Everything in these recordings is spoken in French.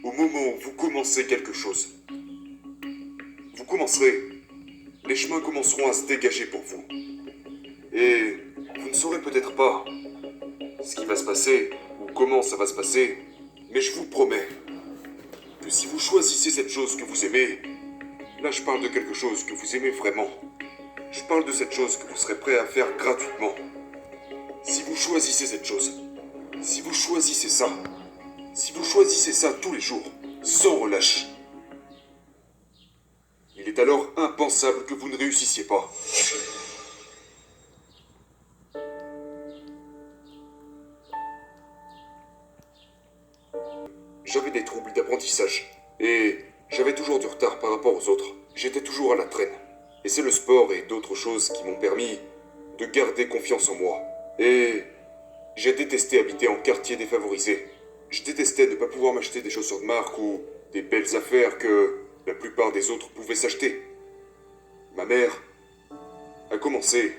Au moment où vous commencez quelque chose, vous commencerez, les chemins commenceront à se dégager pour vous. Et vous ne saurez peut-être pas ce qui va se passer ou comment ça va se passer, mais je vous promets que si vous choisissez cette chose que vous aimez, là je parle de quelque chose que vous aimez vraiment, je parle de cette chose que vous serez prêt à faire gratuitement. Si vous choisissez cette chose, si vous choisissez ça, si vous choisissez ça tous les jours, sans relâche, il est alors impensable que vous ne réussissiez pas. J'avais des troubles d'apprentissage et j'avais toujours du retard par rapport aux autres. J'étais toujours à la traîne. Et c'est le sport et d'autres choses qui m'ont permis de garder confiance en moi. Et j'ai détesté habiter en quartier défavorisé. Je détestais ne pas pouvoir m'acheter des chaussures de marque ou des belles affaires que la plupart des autres pouvaient s'acheter. Ma mère a commencé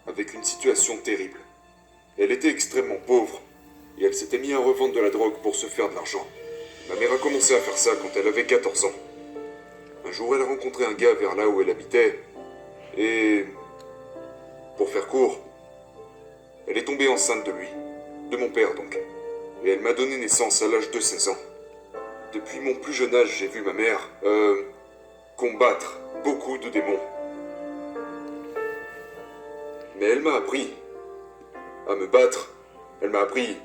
avec une situation terrible. Elle était extrêmement pauvre et elle s'était mise à revendre de la drogue pour se faire de l'argent. Ma mère a commencé à faire ça quand elle avait 14 ans. Un jour, elle a rencontré un gars vers là où elle habitait et, pour faire court, elle est tombée enceinte de lui, de mon père donc, et elle m'a donné naissance à l'âge de 16 ans. Depuis mon plus jeune âge, j'ai vu ma mère, combattre beaucoup de démons. Mais elle m'a appris à me battre, elle m'a appris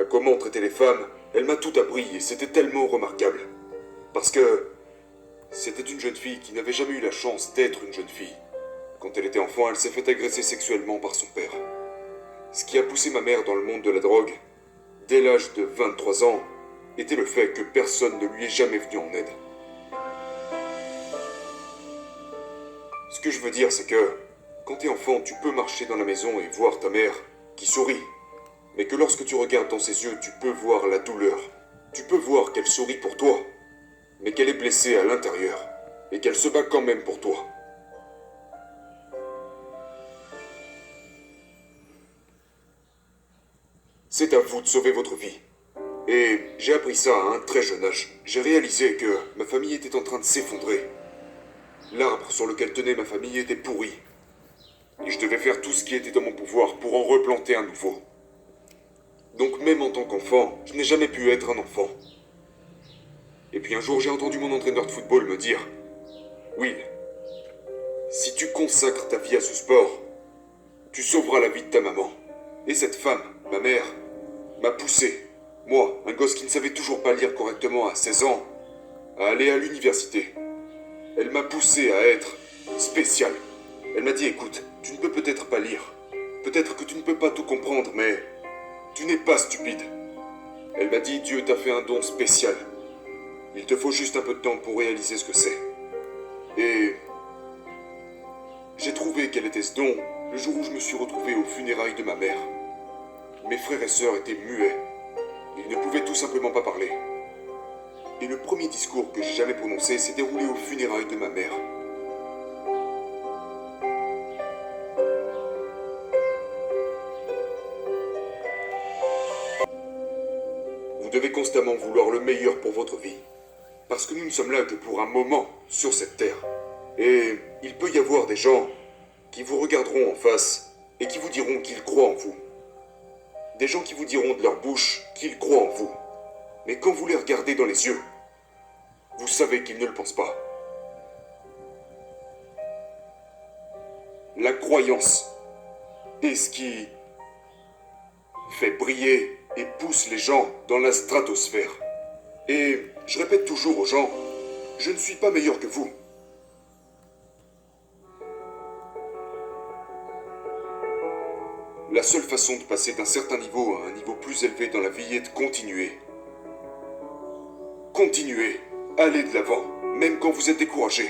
à comment traiter les femmes, elle m'a tout appris et c'était tellement remarquable. Parce que c'était une jeune fille qui n'avait jamais eu la chance d'être une jeune fille. Quand elle était enfant, elle s'est fait agresser sexuellement par son père. Ce qui a poussé ma mère dans le monde de la drogue, dès l'âge de 23 ans, était le fait que personne ne lui est jamais venu en aide. Ce que je veux dire, c'est que, quand t'es enfant, tu peux marcher dans la maison et voir ta mère qui sourit. Mais que lorsque tu regardes dans ses yeux, tu peux voir la douleur. Tu peux voir qu'elle sourit pour toi, mais qu'elle est blessée à l'intérieur, et qu'elle se bat quand même pour toi. C'est à vous de sauver votre vie. Et j'ai appris ça à un très jeune âge. J'ai réalisé que ma famille était en train de s'effondrer. L'arbre sur lequel tenait ma famille était pourri. Et je devais faire tout ce qui était dans mon pouvoir pour en replanter un nouveau. Donc même en tant qu'enfant, je n'ai jamais pu être un enfant. Et puis un jour, j'ai entendu mon entraîneur de football me dire « Will, si tu consacres ta vie à ce sport, tu sauveras la vie de ta maman. » Et cette femme, ma mère, m'a poussé, moi, un gosse qui ne savait toujours pas lire correctement à 16 ans, à aller à l'université. Elle m'a poussé à être spécial. Elle m'a dit « Écoute, tu ne peux peut-être pas lire. Peut-être que tu ne peux pas tout comprendre, mais tu n'es pas stupide. » Elle m'a dit « Dieu t'a fait un don spécial. Il te faut juste un peu de temps pour réaliser ce que c'est. » Et j'ai trouvé quel était ce don le jour où je me suis retrouvé aux funérailles de ma mère. Mes frères et sœurs étaient muets. Ils ne pouvaient tout simplement pas parler. Et le premier discours que j'ai jamais prononcé s'est déroulé aux funérailles de ma mère. Vous devez constamment vouloir le meilleur pour votre vie. Parce que nous ne sommes là que pour un moment sur cette terre. Et il peut y avoir des gens qui vous regarderont en face et qui vous diront qu'ils croient en vous. Des gens qui vous diront de leur bouche qu'ils croient en vous. Mais quand vous les regardez dans les yeux, vous savez qu'ils ne le pensent pas. La croyance est ce qui fait briller et pousse les gens dans la stratosphère. Et je répète toujours aux gens, je ne suis pas meilleur que vous. La seule façon de passer d'un certain niveau à un niveau plus élevé dans la vie est de continuer. Continuez, allez de l'avant, même quand vous êtes découragé,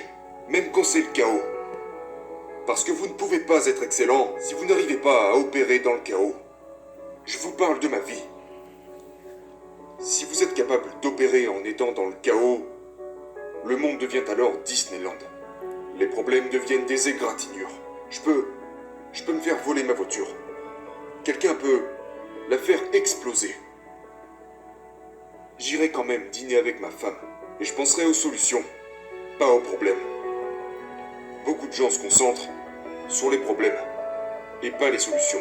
même quand c'est le chaos. Parce que vous ne pouvez pas être excellent si vous n'arrivez pas à opérer dans le chaos. Je vous parle de ma vie. Si vous êtes capable d'opérer en étant dans le chaos, le monde devient alors Disneyland. Les problèmes deviennent des égratignures. Je peux me faire voler ma voiture. Quelqu'un peut la faire exploser. j'irai quand même dîner avec ma femme. Et je penserai aux solutions, pas aux problèmes. Beaucoup de gens se concentrent sur les problèmes et pas les solutions.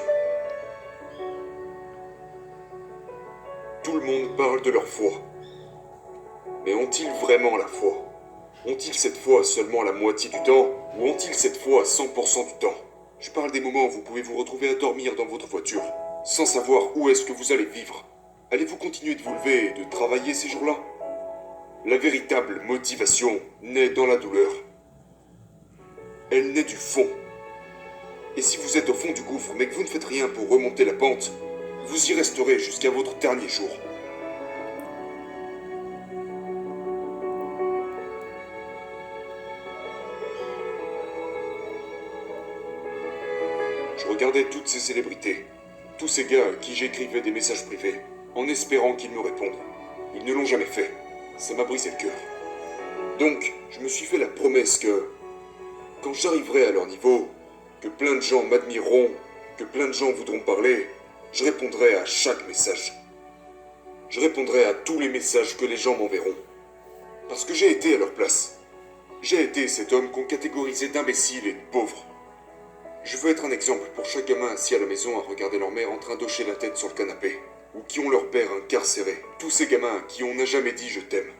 Tout le monde parle de leur foi. Mais ont-ils vraiment la foi? Ont-ils cette foi seulement la moitié du temps ou ont-ils cette foi à 100% du temps? Je parle des moments où vous pouvez vous retrouver à dormir dans votre voiture, sans savoir où est-ce que vous allez vivre. Allez-vous continuer de vous lever et de travailler ces jours-là? La véritable motivation naît dans la douleur. Elle naît du fond. Et si vous êtes au fond du gouffre mais que vous ne faites rien pour remonter la pente, vous y resterez jusqu'à votre dernier jour. Je regardais toutes ces célébrités, tous ces gars à qui j'écrivais des messages privés, en espérant qu'ils me répondent. Ils ne l'ont jamais fait. Ça m'a brisé le cœur. Donc, je me suis fait la promesse que, quand j'arriverai à leur niveau, que plein de gens m'admireront, que plein de gens voudront parler, je répondrai à chaque message. Je répondrai à tous les messages que les gens m'enverront. Parce que j'ai été à leur place. J'ai été cet homme qu'on catégorisait d'imbécile et de pauvre. Je veux être un exemple pour chaque gamin assis à la maison à regarder leur mère en train d'hocher la tête sur le canapé, ou qui ont leur père incarcéré. Tous ces gamins à qui on n'a jamais dit je t'aime.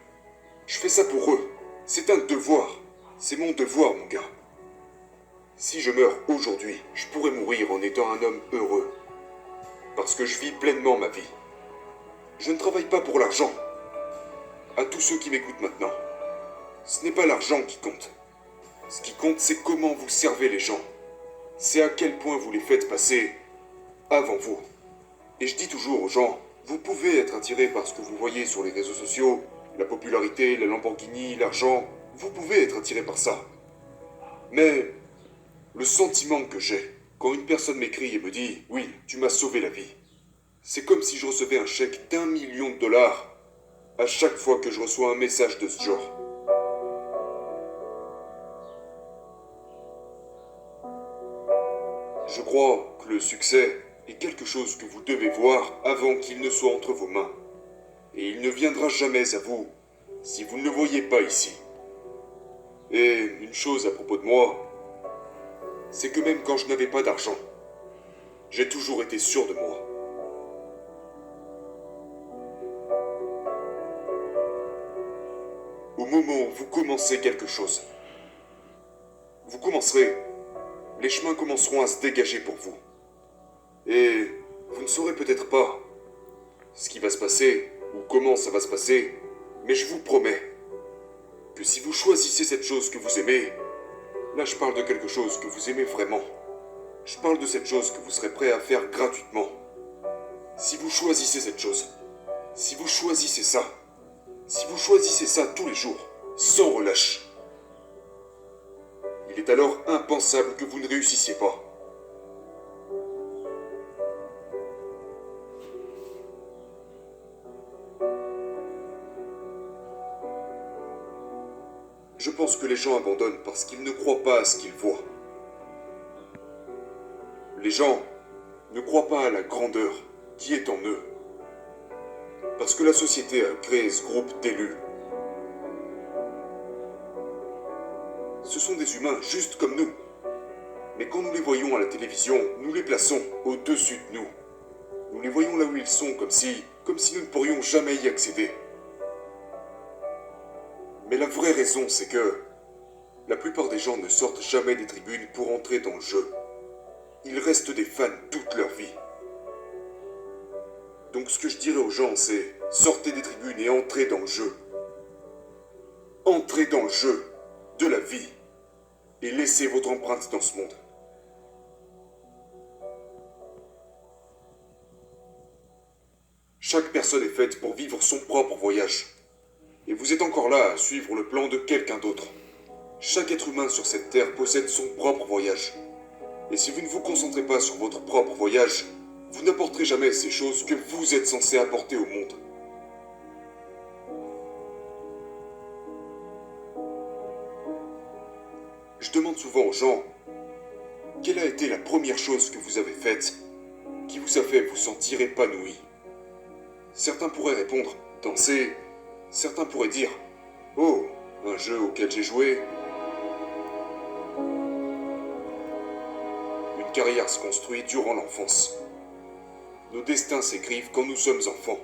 Je fais ça pour eux. C'est un devoir. C'est mon devoir, mon gars. Si je meurs aujourd'hui, je pourrais mourir en étant un homme heureux. Parce que je vis pleinement ma vie. Je ne travaille pas pour l'argent. À tous ceux qui m'écoutent maintenant, ce n'est pas l'argent qui compte. Ce qui compte, c'est comment vous servez les gens. C'est à quel point vous les faites passer avant vous. Et je dis toujours aux gens, vous pouvez être attiré par ce que vous voyez sur les réseaux sociaux, la popularité, la Lamborghini, l'argent, vous pouvez être attiré par ça. Mais le sentiment que j'ai quand une personne m'écrit et me dit « Oui, tu m'as sauvé la vie », c'est comme si je recevais un chèque d'1 million de dollars à chaque fois que je reçois un message de ce genre. Je crois que le succès est quelque chose que vous devez voir avant qu'il ne soit entre vos mains. Et il ne viendra jamais à vous si vous ne le voyez pas ici. Et une chose à propos de moi, c'est que même quand je n'avais pas d'argent, j'ai toujours été sûr de moi. Au moment où vous commencez quelque chose, vous commencerez, les chemins commenceront à se dégager pour vous. Et vous ne saurez peut-être pas ce qui va se passer ou comment ça va se passer, mais je vous promets que si vous choisissez cette chose que vous aimez, là je parle de quelque chose que vous aimez vraiment. Je parle de cette chose que vous serez prêt à faire gratuitement. Si vous choisissez cette chose, si vous choisissez ça tous les jours, sans relâche, il est alors impensable que vous ne réussissiez pas. Je pense que les gens abandonnent parce qu'ils ne croient pas à ce qu'ils voient. Les gens ne croient pas à la grandeur qui est en eux. Parce que la société a créé ce groupe d'élus. Ce sont des humains juste comme nous. Mais quand nous les voyons à la télévision, nous les plaçons au-dessus de nous. Nous les voyons là où ils sont, comme si nous ne pourrions jamais y accéder. Mais la vraie raison, c'est que la plupart des gens ne sortent jamais des tribunes pour entrer dans le jeu. Ils restent des fans toute leur vie. Donc ce que je dirais aux gens, c'est sortez des tribunes et entrez dans le jeu. Entrez dans le jeu de la vie et laissez votre empreinte dans ce monde. Chaque personne est faite pour vivre son propre voyage. Et vous êtes encore là à suivre le plan de quelqu'un d'autre. Chaque être humain sur cette terre possède son propre voyage. Et si vous ne vous concentrez pas sur votre propre voyage, vous n'apporterez jamais ces choses que vous êtes censé apporter au monde. Je demande souvent aux gens, quelle a été la première chose que vous avez faite qui vous a fait vous sentir épanoui? Certains pourraient répondre, Danser, certains pourraient dire « Oh, un jeu auquel j'ai joué. » Une carrière se construit durant l'enfance. Nos destins s'écrivent quand nous sommes enfants.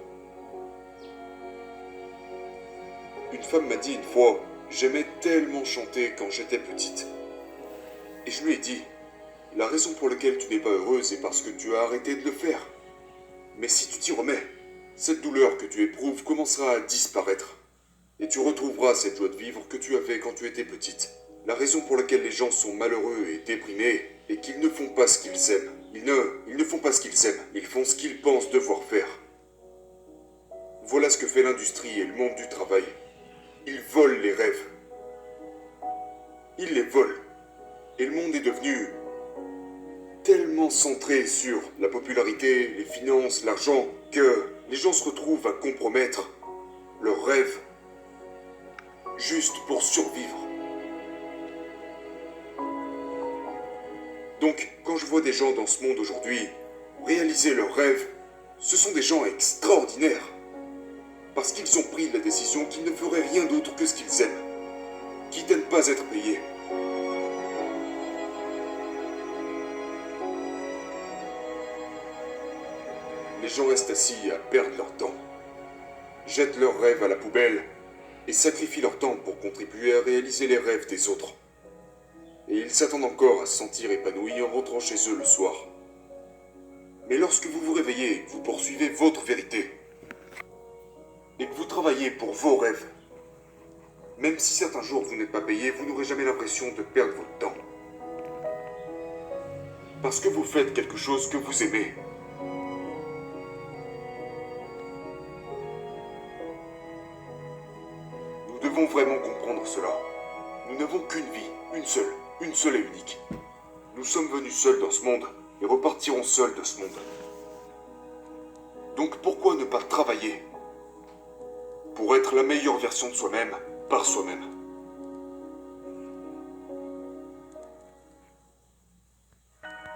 Une femme m'a dit une fois « J'aimais tellement chanter quand j'étais petite. » Et je lui ai dit « La raison pour laquelle tu n'es pas heureuse est parce que tu as arrêté de le faire. Mais si tu t'y remets, cette douleur que tu éprouves commencera à disparaître. Et tu retrouveras cette joie de vivre que tu avais quand tu étais petite. La raison pour laquelle les gens sont malheureux et déprimés est qu'ils ne font pas ce qu'ils aiment. Ils ne font pas ce qu'ils aiment, ils font ce qu'ils pensent devoir faire. Voilà ce que fait l'industrie et le monde du travail. Ils volent les rêves. Ils les volent. Et le monde est devenu tellement centré sur la popularité, les finances, l'argent, que les gens se retrouvent à compromettre leurs rêves juste pour survivre. Donc, quand je vois des gens dans ce monde aujourd'hui réaliser leurs rêves, ce sont des gens extraordinaires. Parce qu'ils ont pris la décision qu'ils ne feraient rien d'autre que ce qu'ils aiment, quitte à ne pas être payés. Les gens restent assis à perdre leur temps, jettent leurs rêves à la poubelle et sacrifient leur temps pour contribuer à réaliser les rêves des autres. Et ils s'attendent encore à se sentir épanouis en rentrant chez eux le soir. Mais lorsque vous vous réveillez et que vous poursuivez votre vérité, et que vous travaillez pour vos rêves, même si certains jours vous n'êtes pas payé, vous n'aurez jamais l'impression de perdre votre temps. Parce que vous faites quelque chose que vous aimez. Nous devons vraiment comprendre cela. Nous n'avons qu'une vie, une seule et unique. Nous sommes venus seuls dans ce monde et repartirons seuls de ce monde. Donc pourquoi ne pas travailler pour être la meilleure version de soi-même par soi-même ?